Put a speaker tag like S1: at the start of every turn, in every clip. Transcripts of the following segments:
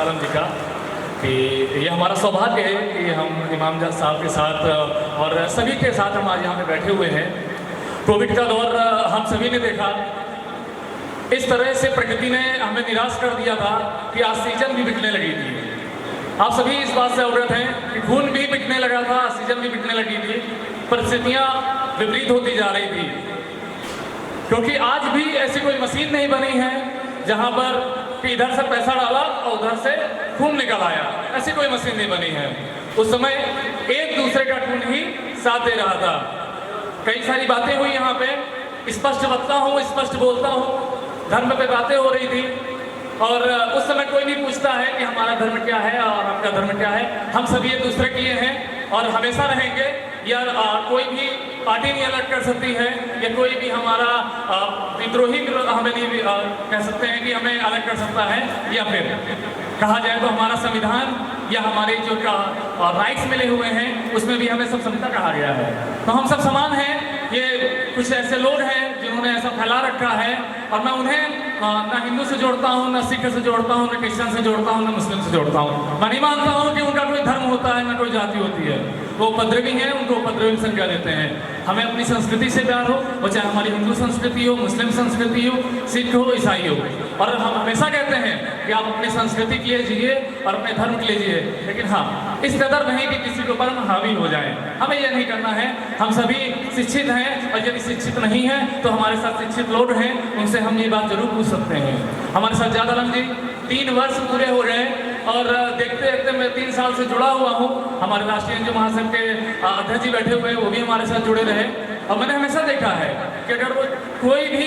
S1: आलम जी का कि ये हमारा सौभाग्य है कि हम इमाम साहब के साथ और सभी के साथ हम आज यहाँ पे बैठे हुए हैं। कोविड का दौर हम सभी ने देखा, इस तरह से प्रकृति ने हमें निराश कर दिया था कि ऑक्सीजन भी बिकने लगी थी। आप सभी इस बात से अवगत हैं कि खून भी बिकने लगा था, ऑक्सीजन भी बिकने लगी थी। परिस्थितियाँ विपरीत होती जा रही थी, क्योंकि आज भी ऐसी कोई मशीन नहीं बनी है जहाँ पर कि इधर से पैसा डाला और उधर से खून निकल आया, ऐसी कोई मशीन नहीं बनी है। उस समय एक दूसरे का खून ही साथ दे रहा था। कई सारी बातें हुई यहाँ पे, स्पष्ट बता हूँ, स्पष्ट बोलता हूँ, धर्म पे बातें हो रही थी और उस समय कोई नहीं पूछता है कि हमारा धर्म क्या है और आपका धर्म क्या है। हम सभी एक दूसरे के लिए हैं और हमेशा रहेंगे। या कोई भी पार्टी नहीं अलग कर सकती है, या कोई भी हमारा विद्रोही हमें नहीं कह सकते हैं कि हमें अलग कर सकता है। या फिर कहा जाए तो हमारा संविधान या हमारे जो राइट्स मिले हुए हैं उसमें भी हमें सब समता कहा गया है। तो हम सब समान हैं। ये कुछ ऐसे लोग हैं जिन्होंने ऐसा फैला रखा है और मैं उन्हें ना हिंदू से जोड़ता हूँ, ना सिख से जोड़ता हूँ, ना क्रिश्चियन से जोड़ता हूँ, ना मुस्लिम से जोड़ता हूँ। मैं नहीं मानता हूँ कि उनका कोई धर्म होता है, ना कोई जाति होती है। वो उपद्रवी हैं, उनको उपद्रवी संज्ञा देते हैं। हमें अपनी संस्कृति से प्यार हो, वो चाहे हमारी हिंदू संस्कृति हो, मुस्लिम संस्कृति हो, सिख हो, ईसाई हो। और हम हमेशा कहते हैं कि आप अपनी संस्कृति के लिए जिए और अपने धर्म के लिए जिए, लेकिन हाँ इस कदर नहीं कि किसी के ऊपर हम हावी हो जाए। हमें यह नहीं करना है। हम सभी शिक्षित हैं और यदि शिक्षित नहीं है तो हमारे साथ शिक्षित लोग हैं, उनसे हम ये बात जरूर पूछ सकते हैं। हमारे सज्जाद आलम जी 3 वर्ष पूरे हो रहे हैं और देखते देखते मैं 3 साल से जुड़ा हुआ हूँ। हमारे राष्ट्रीय एनजीओ महासंघ के अध्यक्ष जी बैठे हुए हैं, वो भी हमारे साथ जुड़े रहे। और मैंने हमेशा देखा है कि अगर वो कोई भी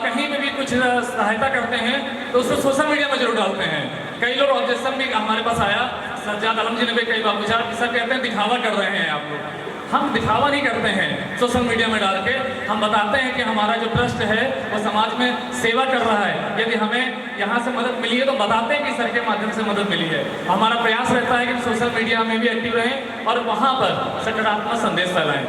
S1: कहीं में भी कुछ सहायता करते हैं तो उसको सोशल मीडिया में जरूर डालते हैं। कई लोग ऑब्जेक्शन भी हमारे पास आया, सज्जाद आलम जी ने भी कई बार पूछा, सर कहते हैं दिखावा कर रहे हैं आप लोग। हम दिखावा नहीं करते हैं सोशल मीडिया में डाल के, हम बताते हैं कि हमारा जो ट्रस्ट है वो समाज में सेवा कर रहा है। यदि हमें यहाँ से मदद मिली है तो बताते हैं कि सर के माध्यम से मदद मिली है। हमारा प्रयास रहता है कि सोशल मीडिया में भी एक्टिव रहें और वहाँ पर सकारात्मक संदेश फैलाएं।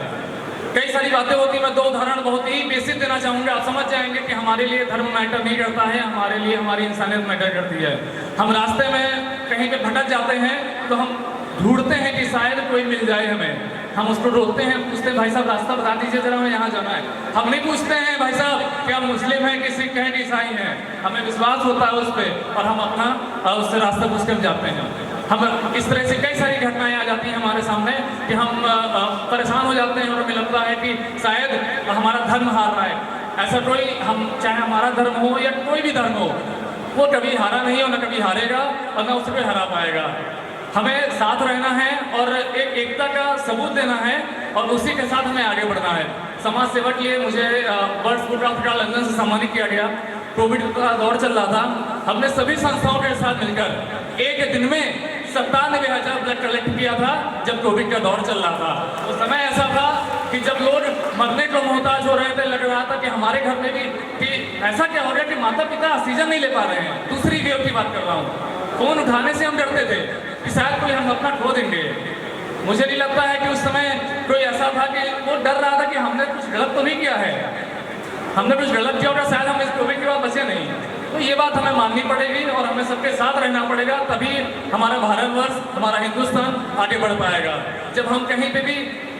S1: कई सारी बातें होती हैं, मैं 2 उदाहरण बहुत ही बेसिक देना चाहूँगा। आप समझ जाएंगे कि हमारे लिए धर्म मैटर नहीं करता है, हमारे लिए हमारी इंसानियत मैटर करती है। हम रास्ते में कहीं पे भटक जाते हैं तो हम ढूंढते हैं कि शायद कोई मिल जाए हमें। हम उसको रोकते हैं, पूछते हैं भाई साहब रास्ता बता दीजिए जरा, हमें यहाँ जाना है। हम नहीं पूछते हैं भाई साहब कि आप मुस्लिम हैं कि सिख हैं कि ईसाई हैं। हमें विश्वास होता है उस पर और हम अपना उससे रास्ता पूछ कर जाते हैं। हम इस तरह से कई सारी घटनाएं आ जाती हैं हमारे सामने कि हम परेशान हो जाते हैं और हमें लगता है कि शायद हमारा धर्म हार रहा है। ऐसा कोई, हम चाहे हमारा धर्म हो या कोई भी धर्म हो, वो कभी हारा नहीं हो, न कभी हारेगा और न उसे कोई हरा पाएगा। हमें साथ रहना है और एक एकता का सबूत देना है और उसी के साथ हमें आगे बढ़ना है। समाज सेवा के लिए मुझे वर्ल्ड फूड का लंदन से सम्मानित किया गया। कोविड का दौर चल रहा था, हमने सभी संस्थाओं के साथ मिलकर एक दिन में 97,000 ब्लड कलेक्ट किया था जब कोविड का दौर चल रहा था। उस समय ऐसा था कि जब लोग मरने को मोहताज हो रहे थे, लग रहा था कि हमारे घर में भी कि ऐसा क्या हो गया कि माता पिता ऑक्सीजन नहीं ले पा रहे हैं। दूसरी वेव की बात कर रहा हूँ। फोन उठाने से हम डरते थे कि शायद कोई हम अपना खो देंगे। मुझे नहीं लगता है कि उस समय कोई ऐसा था कि वो डर रहा था कि हमने कुछ गलत तो नहीं किया है, हमने कुछ गलत किया होगा, शायद हम इस कोविड के बाद बचे नहीं। तो ये बात हमें माननी पड़ेगी और हमें सबके साथ रहना पड़ेगा, तभी हमारा भारतवर्ष, हमारा हिंदुस्तान आगे बढ़ पाएगा। जब हम कहीं पे भी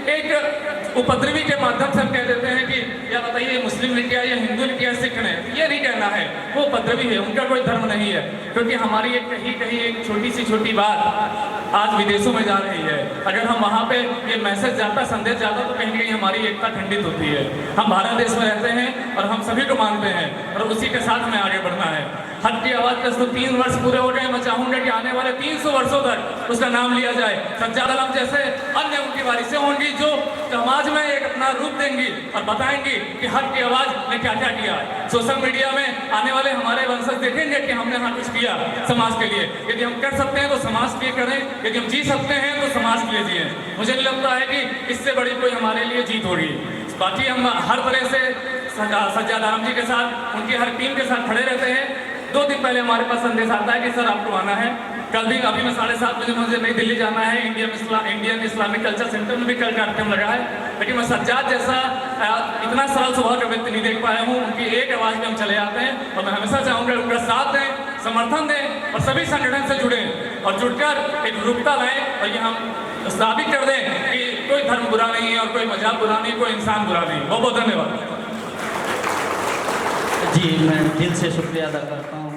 S1: एक उपद्रवी के माध्यम से हम कह देते हैं कि या बताइए मुस्लिम ने किया या हिंदू ने किया, सिख ने, ये नहीं कहना है, वो उपद्रवी है, उनका कोई धर्म नहीं है। क्योंकि हमारी एक कहीं एक छोटी बात आज विदेशों में जा रही है। अगर हम वहाँ पे ये मैसेज जाता, संदेश जाता, तो कहीं कहीं हमारी एकता खंडित होती है। हम भारत देश में रहते हैं और हम सभी को मानते हैं और उसी के साथ हमें आगे बढ़ना है। हक की आवाज़ के 3 वर्ष पूरे हो गए। मैं चाहूँगा कि आने वाले 300 वर्षों तक उसका नाम लिया जाए। सज्जाद आलम जैसे अन्य उनकी वारिसें होंगी जो समाज में एक अपना रूप देंगी और बताएंगी कि हक की आवाज़ ने क्या क्या किया। सोशल मीडिया में आने वाले हमारे वंशज देखेंगे कि हमने हाँ कुछ किया समाज के लिए। यदि हम कर सकते हैं तो समाज के लिए करें, यदि हम जी सकते हैं तो समाज के लिए जिए। मुझे नहीं लगता है कि इससे बड़ी कोई हमारे लिए जीत होगी। बाकी हम हर तरह से सज्जाद आलम जी के साथ, उनकी हर टीम के साथ खड़े रहते हैं। 2 दिन पहले हमारे पास संदेश आता है कि सर आपको आना है, कल भी अभी मैं 7:30 बजे मुझे नई दिल्ली जाना है, इंडियन इस्लामिक कल्चर सेंटर में भी कल कार्यक्रम लगा है, लेकिन मैं सज्जाद जैसा इतना सरल स्वभाव का व्यक्ति नहीं देख पाया हूँ। उनकी एक आवाज़ में हम चले आते हैं और मैं हमेशा चाहूँगा उनका साथ दें, समर्थन दें और सभी संगठन से जुड़ें और जुड़कर एक रूपता लाएं और ये हम साबित कर दें कि कोई धर्म बुरा नहीं है और कोई मजहब बुरा नहीं, कोई इंसान बुरा नहीं। बहुत बहुत धन्यवाद
S2: जी। मैं दिल से शुक्रिया अदा करता हूँ।